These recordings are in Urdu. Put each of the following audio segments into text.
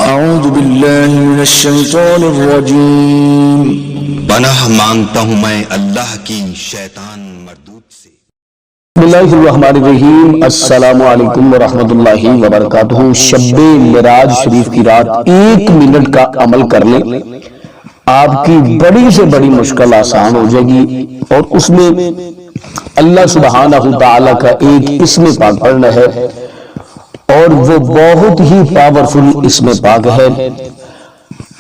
اعوذ باللہ من الشیطان الرجیم۔ پناہ مانگتا ہوں میں اللہ کی شیطان مردود سے۔ بسم اللہ الرحمن الرحیم۔ السلام علیکم ورحمۃ اللہ وبرکاتہ۔ شب معراج شریف کی رات 1 منٹ کا عمل کر لیں، آپ کی بڑی سے بڑی مشکل آسان ہو جائے گی، اور اس میں اللہ سبحانہ تعالی کا ایک اسم پاک پڑھنا ہے، اور وہ بہت ہی پاورفل اسم پاک ہے۔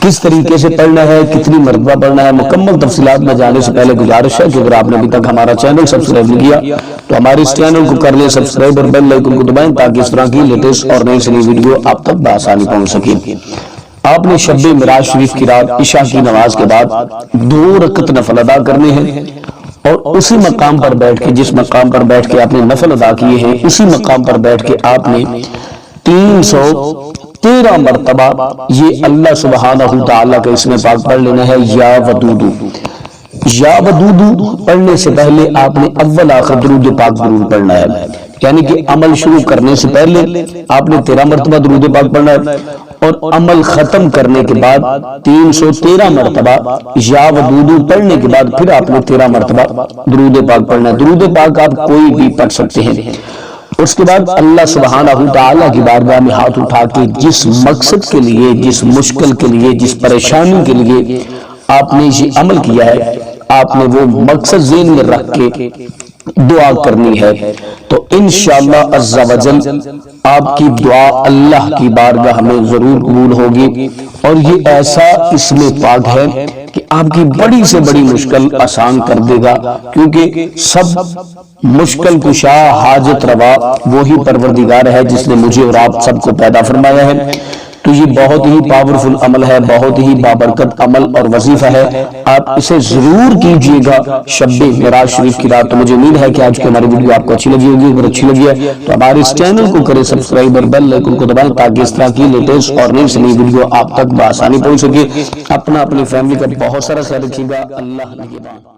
کس طریقے سے پڑھنا ہے، کتنی مرتبہ پڑھنا ہے، مکمل تفصیلات میں جانے سے پہلے گزارش ہے کہ اگر آپ نے ابھی تک ہمارا چینل سبسکرائب نہیں کیا تو ہمارے اس چینل کو کر لیں سبسکرائب، اور بیل آئیکن کو دبائیں تاکہ اس طرح کی لیٹسٹ اور نئی سے نئی ویڈیو آپ تک بآسانی پہنچ سکے۔ آپ نے شب معراج شریف کی رات عشاء کی نماز کے بعد 2 رکعت نفل ادا کرنے ہیں، اور اسی مقام پر بیٹھ کے، جس مقام پر بیٹھ کے آپ نے نفل ادا کیے ہیں، اسی مقام پر بیٹھ کے آپ نے 313 مرتبہ یہ اللہ سبحانہ تعالیٰ کا اسم پاک پڑھ لینا ہے، یا ودودو۔ یا ودودو پڑھنے سے پہلے آپ نے اول آخر درود پاک ضرور پڑھنا ہے، یعنی کہ عمل شروع کرنے سے پہلے آپ نے 13 مرتبہ درود پاک پڑھنا ہے، اور عمل ختم کرنے کے بعد 313 مرتبہ یا ودودو پڑھنے کے بعد پھر آپ نے 13 مرتبہ درود پاک پڑھنا ہے۔ درود پاک آپ کوئی بھی پڑھ سکتے ہیں۔ اس کے بعد اللہ سبحانہ تعالیٰ کی بارگاہ میں ہاتھ اٹھا کے جس مقصد کے لیے، جس مشکل کے لیے، جس پریشانی کے لیے آپ نے یہ عمل کیا ہے، آپ نے وہ مقصد ذہن میں رکھ کے دعا کرنی ہے، تو انشاءاللہ عز و جل آپ کی دعا اللہ کی بارگاہ میں ضرور قبول ہوگی۔ اور یہ ایسا اسم پاک ہے کہ آپ کی بڑی سے بڑی مشکل آسان کر دے گا، کیونکہ سب مشکل کشا حاجت روا وہی پروردگار ہے جس نے مجھے اور آپ سب کو پیدا فرمایا ہے۔ تو یہ بہت ہی پاورفل عمل ہے، بہت ہی بابرکت عمل اور وظیفہ ہے، آپ اسے ضرور کیجئے گا شب معراج شریف کی رات۔ تو مجھے امید ہے کہ آج کی ہماری ویڈیو آپ کو اچھی لگی ہوگی، اگر اچھی لگی ہے تو ہمارے اس چینل کو کریں سبسکرائب اور بیل آئیکن کو دبائیں تاکہ اس طرح کی لیٹسٹ اور نئی سے نئی ویڈیو آپ تک بآسانی پہنچ سکے۔ اپنا اپنی فیملی کا بہت سارا خیال رکھیے گا۔ اللہ نگہبان۔